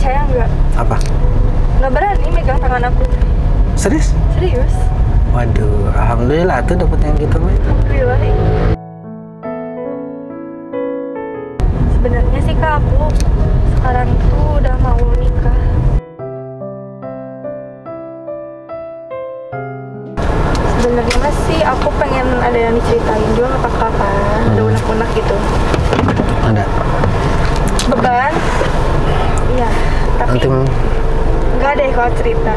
percaya nggak? Apa? Nggak berani megang tangan aku. Serius? Serius? Waduh, alhamdulillah tuh dapet yang gitu, Mai. Alhamdulillah. Sebenarnya sih Kak, aku sekarang tuh udah mau nikah. Sebenarnya masih aku pengen ada yang diceritain juga ke kakak kan, ada unek-unek gitu. Ada. Beban? Iya, tapi Nanti nggak deh kalau cerita.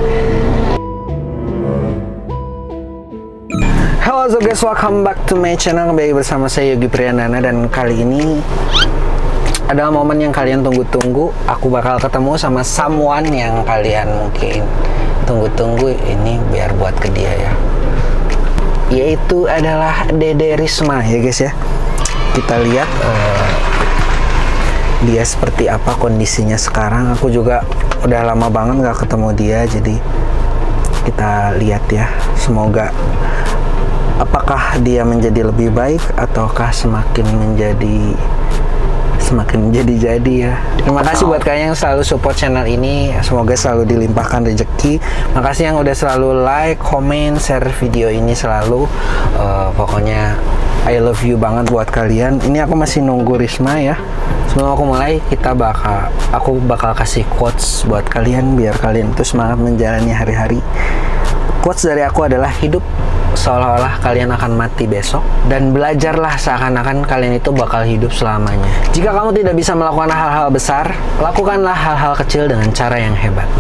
Halo so guys, welcome back to my channel. Kembali bersama saya Yogi Priandana. Dan kali ini adalah momen yang kalian tunggu-tunggu. Aku bakal ketemu sama someone yang kalian mungkin tunggu-tunggu. Ini biar buat ke dia ya, yaitu adalah Dede Risma ya guys ya. Kita lihat dia seperti apa kondisinya sekarang. Aku juga udah lama banget gak ketemu dia, jadi kita lihat ya. Semoga apakah dia menjadi lebih baik ataukah semakin menjadi jadi ya. Terima kasih buat kalian yang selalu support channel ini. Semoga selalu dilimpahkan rezeki. Makasih yang udah selalu like, comment, share video ini selalu. Pokoknya I love you banget buat kalian. Ini aku masih nunggu Risma ya. Sebelum aku mulai, aku bakal kasih quotes buat kalian biar kalian tuh semangat menjalani hari-hari. Quotes dari aku adalah: hidup seolah-olah kalian akan mati besok, dan belajarlah seakan-akan kalian itu bakal hidup selamanya. Jika kamu tidak bisa melakukan hal-hal besar, lakukanlah hal-hal kecil dengan cara yang hebat.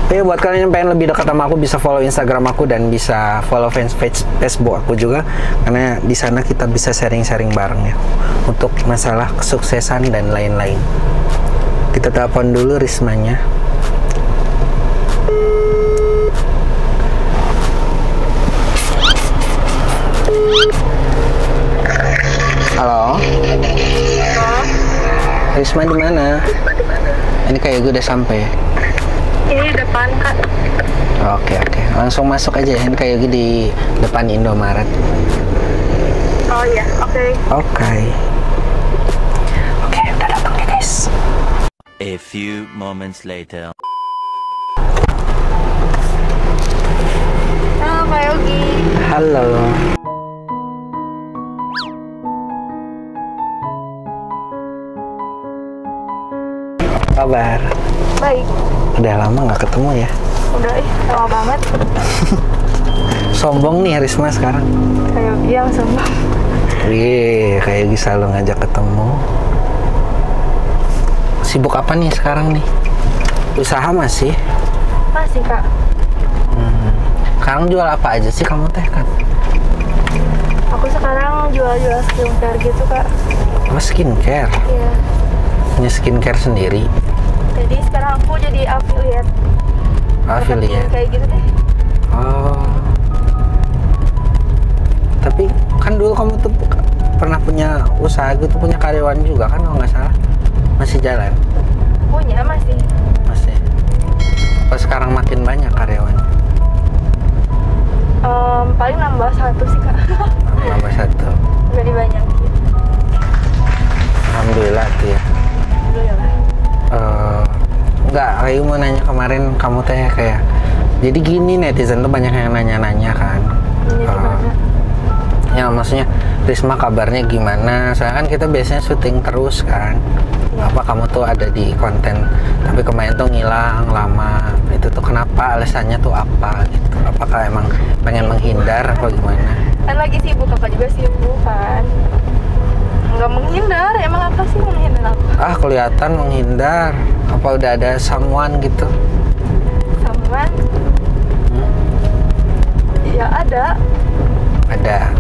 Tapi buat kalian yang pengen lebih dekat sama aku, bisa follow Instagram aku dan bisa follow fanpage Facebook aku juga, karena di sana kita bisa sharing-sharing bareng ya untuk masalah kesuksesan dan lain-lain. Kita telepon dulu Rismanya. Halo. Risma di mana? Ini kayak gue udah sampai. Ini depan Kak. Oke. Langsung masuk aja ya. Ini kayak gue di depan Indomaret. Oh iya, oke. Oke, udah datang ya guys. A few moments later. Halo Kak Yogi. Halo. Kabar? Baik. Udah lama nggak ketemu ya? Udah lama banget. Sombong nih Risma sekarang. Kak Yogi yang sombong. Wih, kayak bisa lo ngajak ketemu. Sibuk apa nih sekarang nih? Usaha masih? Masih Kak. Sekarang jual apa aja sih kamu teh kan? Aku sekarang jual-jual skincare gitu Kak. Oh, skincare? Iya. Punya skincare sendiri? Jadi sekarang aku jadi affiliate. Affiliate? Kayak gitu deh. Oh. Tapi kan dulu kamu tuh pernah punya usaha gitu, punya karyawan juga kan kalau nggak salah? Masih jalan? Punya masih. Masih. Pas sekarang makin banyak karyawannya? Paling nambah satu sih Kak. Nambah satu. Gak dibanyakin. Alhamdulillah tuh ya. Alhamdulillah. Enggak, Ayu mau nanya kemarin kamu teh kayak, jadi gini, netizen tuh banyak yang nanya-nanya kan. Ini gimana? Ya maksudnya Risma kabarnya gimana? Soalnya kan kita biasanya syuting terus kan. Apa kamu tuh ada di konten, tapi kemarin tuh ngilang lama. Itu tuh kenapa? Alasannya tuh apa gitu? Apakah emang pengen menghindar apa gimana? Kan lagi sibuk, Kakak juga sibuk kan. Nggak menghindar, emang apa sih menghindar apa? Ah, kelihatan menghindar. Apa udah ada someone gitu? Someone? Ya ada. Ada.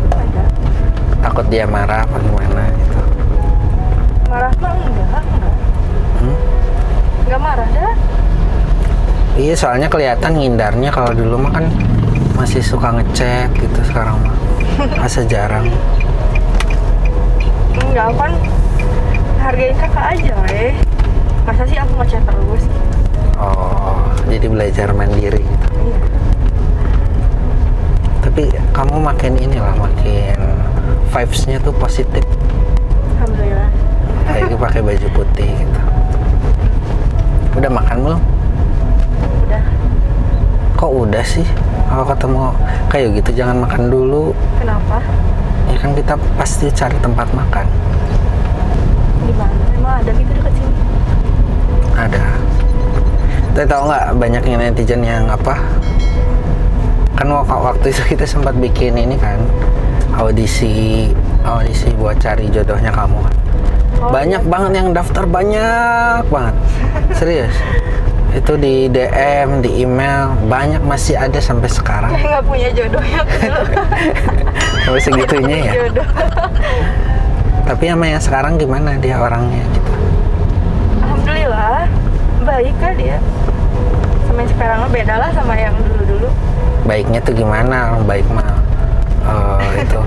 Takut dia marah apa gimana gitu? Marah mah enggak. Enggak marah dah. Iya, soalnya kelihatan ngindarnya. Kalau dulu mah kan masih suka ngechat gitu, sekarang mah masa jarang. Enggak, kan hargain kakak aja masa sih aku ngechat terus. Oh, jadi belajar mandiri gitu. Iya. Tapi kamu makin vibes-nya tuh positif. Alhamdulillah. Kayak pakai baju putih gitu. Udah makan belum? Udah. Kok udah sih? Kalau ketemu kayak gitu jangan makan dulu. Kenapa? Ya kan kita pasti cari tempat makan. Di mana? Emang ada gitu dekat sini? Ada. Tapi tahu nggak banyak yang netizen yang apa? Kan waktu itu kita sempat bikin ini kan audisi buat cari jodohnya kamu. Oh, Banyak iya. banget yang daftar, banyak banget. Serius. Itu di DM, di email, banyak, masih ada sampai sekarang. Kayak nggak punya jodohnya dulu. Sampai segitunya ya. Jodoh. Tapi sama yang sekarang gimana dia orangnya gitu? Alhamdulillah, baik kan dia. Sama yang sekarang mah beda lah sama yang dulu-dulu. Baiknya tuh gimana? Baik mah itu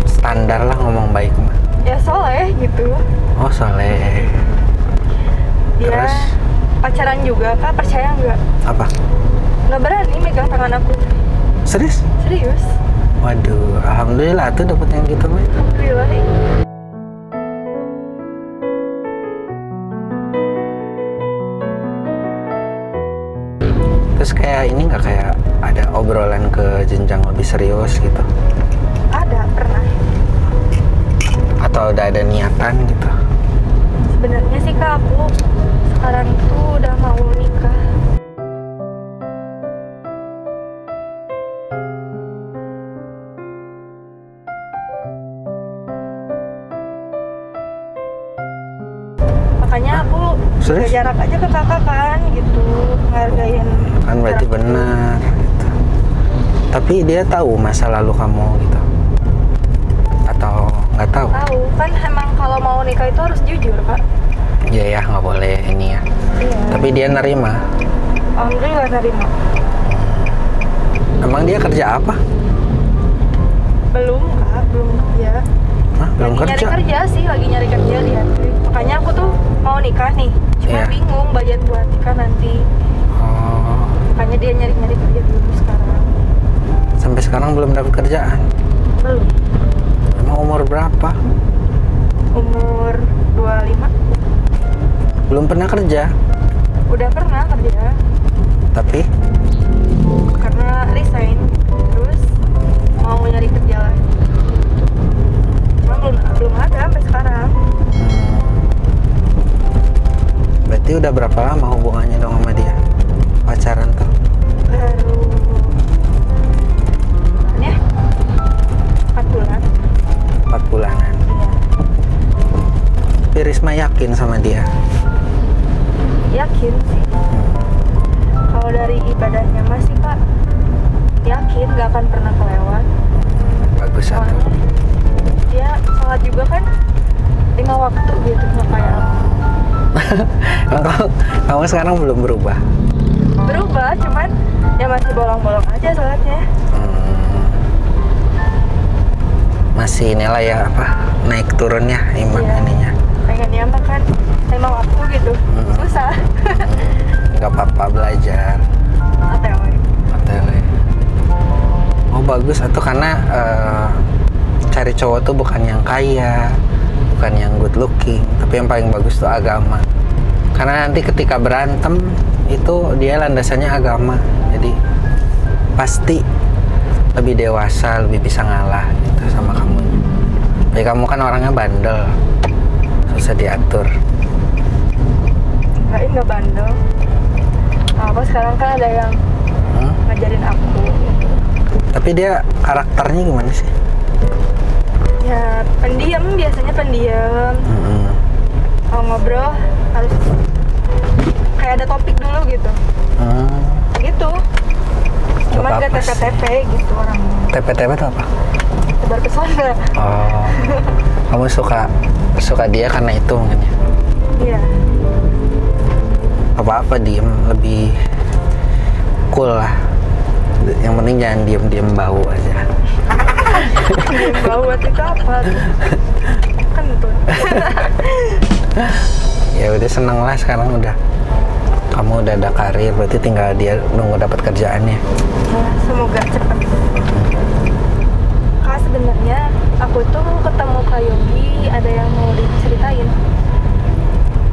standar lah ngomong baik mah. Ya soleh gitu. Oh soleh. Dia Terus? pacaran juga, Kak, percaya nggak? Apa? Nggak berani megang tangan aku. Serius? Serius. Waduh, alhamdulillah tuh dapet yang gitu mah. Alhamdulillah. Terus kayak ini nggak kayak ada obrolan ke jenjang lebih serius gitu? Ada, pernah. Atau udah ada niatan gitu? Sebenarnya sih, Kak, aku sekarang tuh udah mau nikah. Makanya aku Serius? jaga jarak aja ke kakak kan gitu, ngargain. Kan berarti jarak. benar gitu. Tapi dia tahu masa lalu kamu gitu? Atau nggak tahu? Tahu kan, emang kalau mau nikah itu harus jujur, Kak. Iya ya, nggak boleh ini ya. Iya. Tapi dia nerima. Alhamdulillah nerima. Emang dia kerja apa? Belum, Kak, belum kerja. Hah, belum Lagi kerja? nyari kerja sih, lagi nyari kerja dia. Makanya aku tuh mau nikah nih, cuma Iya. bingung budget buat nikah nanti. Oh, Makanya dia nyari-nyari kerja dulu sekarang. sampai sekarang belum dapat kerjaan. Belum. Emang umur berapa? Umur 25. Belum pernah kerja, Udah pernah kerja, tapi karena resign, terus mau nyari kerja lagi. Cuma belum ada sampai sekarang. berarti udah berapa lama hubungannya dong sama dia? Pacaran tuh? Baru ya 4 bulan. 4 bulanan. Iya. Tapi Risma yakin sama dia? Yakin sih. Kalau dari ibadahnya masih, Kak, yakin gak akan pernah kelewat. Bagus satu. Soalnya dia sholat juga kan 5 waktu gitu, nggak kayak Emang kamu sekarang belum berubah? berubah, cuman ya masih bolong-bolong aja sholatnya. Masih inilah ya apa naik turunnya iman Iya. ininya. Pengennya makan 5 waktu gitu, susah. Nggak apa-apa belajar. OTW. OTW. Oh bagus atau karena cari cowok tuh bukan yang kaya, bukan yang good looking, tapi yang paling bagus tuh agama. Karena nanti ketika berantem itu dia landasannya agama, jadi pasti lebih dewasa, lebih bisa ngalah gitu sama kamu. Tapi kamu kan orangnya bandel, susah diatur. Nggak bandel. Apa sekarang kan ada yang ngajarin aku. Tapi dia karakternya gimana sih? Ya pendiam, biasanya pendiam. Kalau ngobrol harus kayak ada topik dulu gitu. Gitu. Cuman Apa-apa gak sih. TP gitu orangnya. TP-TP itu apa? Tebar pesona. Oh, kamu suka dia karena itu mungkin ya? Iya. Apa-apa diem, lebih cool lah. Yang penting jangan diem-diem bau aja. Yang bau itu apa? Kentut. Ya udah seneng lah sekarang udah. Kamu udah ada karir, berarti tinggal dia nunggu dapat kerjaannya. Ya, semoga cepat. Kak, sebenarnya aku tuh ketemu Kak Yogi, ada yang mau diceritain.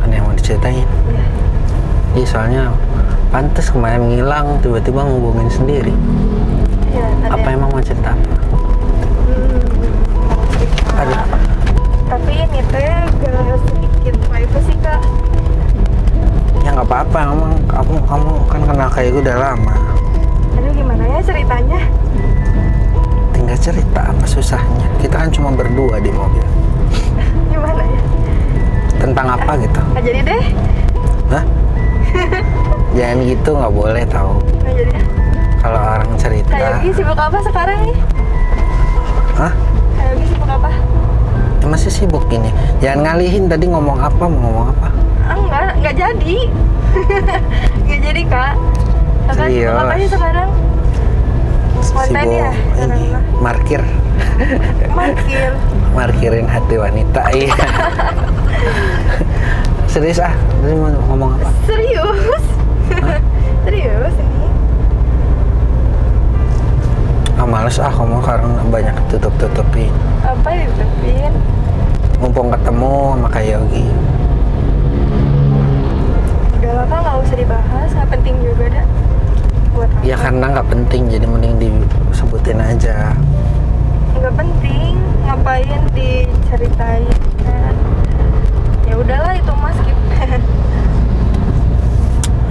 Ada yang mau diceritain? Ya. Iya, soalnya pantes kemarin ngilang tiba-tiba ngubungin sendiri. Iya, ada Apa yang- emang mau cerita apa? mau cerita. Aduh. Tapi ini teh gak sedikit privacy kak. Ya nggak apa-apa, emang kamu kan kenal kayak gue udah lama. Aduh gimana ya ceritanya? Tinggal cerita, apa susahnya? Kita kan cuma berdua di mobil. Gimana ya? Tentang apa gitu? Nggak jadi deh. Hah? Jangan gitu, nggak boleh tahu. Nggak jadi. Kalau orang cerita. Kak Yogi sibuk apa sekarang nih? Hah? Kak Yogi sibuk apa? Ya, masih sibuk ini. Jangan ngalihin tadi ngomong apa, mau ngomong apa? Enggak jadi. Nggak jadi kak. Kakak sibuk Serius? apa sih sekarang? Konten Sibuk ya? ini, markir. Markir. Markirin hati wanita. Iya. Serius ah, tadi mau ngomong apa? Serius? Serius ini? Ah, males ah, kamu sekarang banyak tutup-tutupin. Apa ditutupin? Mumpung ketemu sama Kak Yogi. Udah lah kak, nggak usah dibahas. Nggak penting juga dah. Buat apa? Ya karena nggak penting, jadi mending disebutin aja. Nggak penting. Ngapain diceritain kan? Ya udahlah itu mas skip.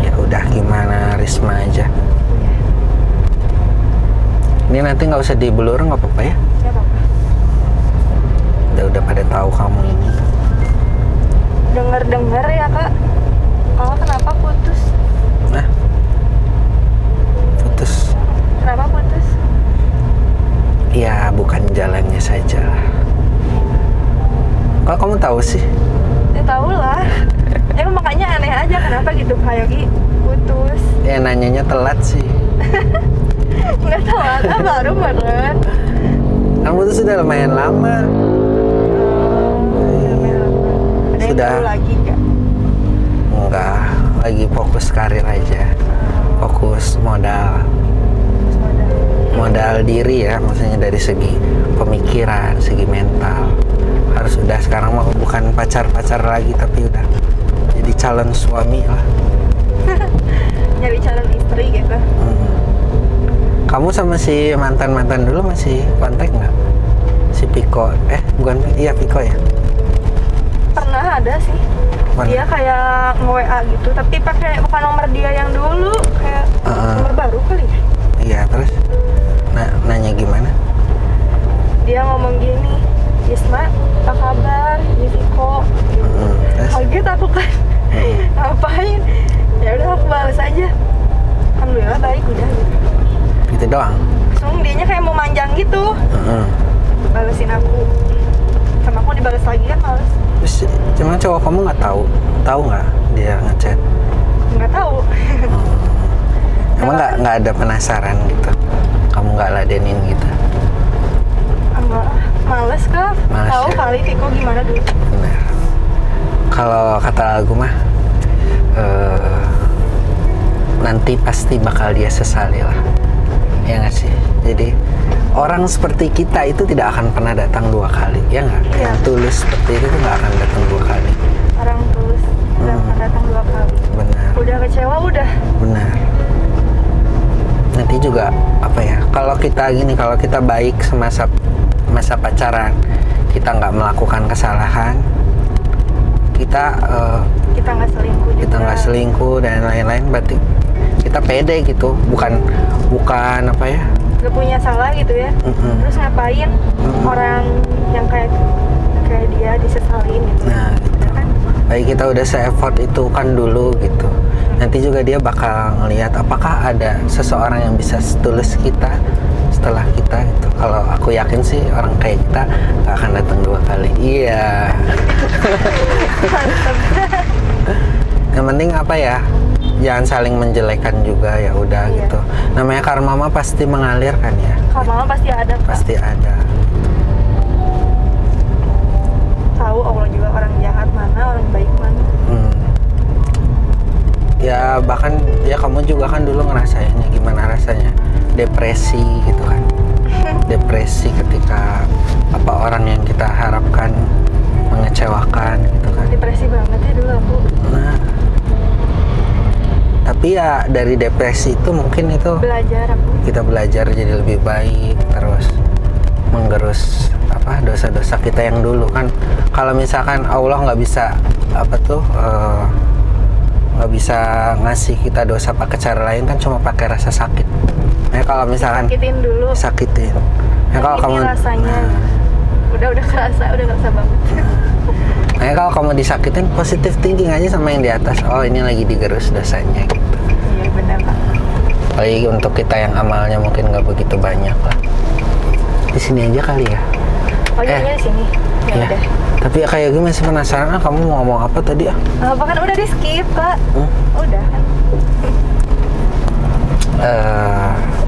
Ya udah, gimana Risma aja. Ini nanti nggak usah dibelur, nggak apa-apa ya? Ya apa? Udah pada tahu kamu ini. Dengar ya kak. Kalau kenapa putus? Nah, putus. Kenapa putus? Ya bukan jalannya saja lah. Kok kamu tahu sih? Ya tau lah. Ya makanya aneh aja kenapa gitu Kak Yogi putus. Ya nanyanya telat sih. Nggak tahu kan baru banget. Kamu tuh sudah lumayan lama. Ada yang Sudah. baru lagi kak? Enggak, lagi fokus karir aja. Fokus modal diri ya, maksudnya dari segi pemikiran, segi mental. Harus udah sekarang mah bukan pacar-pacar lagi, tapi udah jadi calon suami lah. Nyari calon istri gitu. Kamu sama si mantan-mantan dulu masih kontak nggak? Si Piko, bukan, iya Piko ya? Pernah ada sih. Mana? Dia kayak nge-WA gitu, tapi pakai bukan nomor dia yang dulu, kayak nomor baru kali ya. Iya, terus nanya gimana? Dia ngomong gini, Isma, apa kabar? Ini Viko. Terus? Kaget aku kan. Ngapain? Ya udah aku balas aja. Alhamdulillah baik udah gitu. Gitu doang? Langsung dianya kayak mau manjang gitu. Balesin aku. Sama aku dibalas lagi kan males. Terus cuma cowok kamu nggak tahu nggak dia ngechat? Nggak tahu. Emang nggak ada penasaran gitu? Kamu nggak ladenin gitu? Enggak, males kak. Males Tahu ya? kali Viko gimana dulu. Benar. Kalau kata lagu mah nanti pasti bakal dia sesali lah. Ya nggak sih? Jadi orang seperti kita itu tidak akan pernah datang dua kali, ya nggak? Iya. Yang tulus seperti itu tuh nggak akan datang dua kali. Orang tulus udah akan datang 2 kali. Benar. Udah kecewa udah. Benar. Nanti juga apa ya? Kalau kita baik masa pacaran, kita nggak melakukan kesalahan, kita Nggak selingkuh juga. kita nggak selingkuh dan lain-lain, berarti kita pede gitu, bukan apa ya? Gak punya salah gitu ya. Terus ngapain orang yang kayak dia disesalin gitu. Nah, gitu. Kan? Baik kita udah se-effort itu kan dulu gitu. Nanti juga dia bakal ngelihat apakah ada seseorang yang bisa setulus kita setelah kita gitu. Kalau aku yakin sih orang kayak kita gak akan datang 2 kali. Iya. Yang penting apa ya? Jangan saling menjelekan juga, ya udah Iya. gitu. Namanya karma mah pasti mengalir kan ya. Karma pasti ada Kak. Pasti ada. Tahu Allah juga orang jahat mana, orang baik mana. Ya bahkan ya kamu juga kan dulu ngerasainnya gimana rasanya depresi gitu kan. Depresi ketika apa orang yang kita harapkan mengecewakan gitu kan. Depresi banget ya dulu aku. Nah, Tapi ya dari depresi itu mungkin itu Belajar aku. kita belajar jadi lebih baik, terus menggerus apa dosa-dosa kita yang dulu kan. Kalau misalkan Allah nggak bisa apa tuh nggak bisa ngasih kita dosa pakai cara lain kan, cuma pakai rasa sakit. Ya kalau misalkan Sakitin dulu. sakitin. Ya kalau Ini kamu rasanya udah kerasa banget. nah, kalau kamu disakitin, positive thinking aja sama yang di atas. Oh, ini lagi digerus dosanya gitu. Iya benar Kak. Apalagi untuk kita yang amalnya mungkin nggak begitu banyak lah. Di sini aja kali ya. Oh iya di sini. Ya, udah. Tapi ya kayak gue masih penasaran, kamu mau ngomong apa tadi ah? Apa kan udah di skip Kak? Udah kan.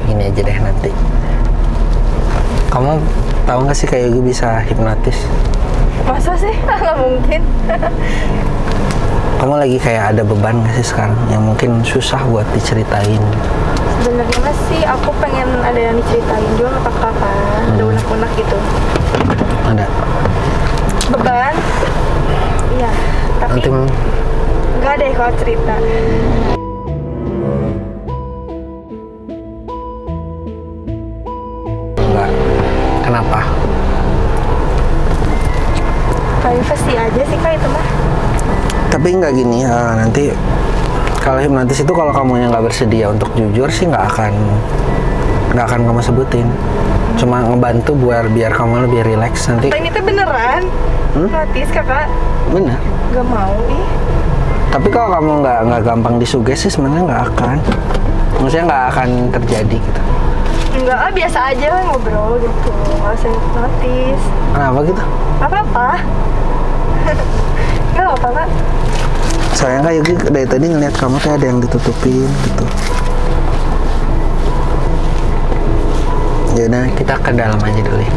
Ini aja deh nanti. Kamu tahu nggak sih kayak gue bisa hipnotis? Masa sih? Nggak mungkin. Kamu lagi kayak ada beban nggak sih sekarang yang mungkin susah buat diceritain? Sebenarnya masih aku pengen ada yang diceritain juga ke kakak kan. Udah unek-unek gitu. Ada. Beban? Iya. Tapi Nanti nggak deh kalau cerita. enggak. Kenapa? Privacy aja sih Kak itu mah. Tapi nggak gini, nanti kalau hipnotis itu kalau kamu yang nggak bersedia untuk jujur sih nggak akan kamu sebutin. Cuma ngebantu biar kamu lebih rileks nanti. Ini tuh beneran? Notis Kakak? Bener. Gak mau ih. Tapi kalau kamu nggak gampang disugesti sebenarnya nggak akan. Maksudnya nggak akan terjadi gitu. Enggak, biasa aja ngobrol gitu. Nggak usah notis. Kenapa gitu? Apa-apa. Gak apa Kak. Sayang kayak Yuki dari tadi ngeliat kamu kayak ada yang ditutupin gitu. Ya udah kita ke dalam aja dulu ya.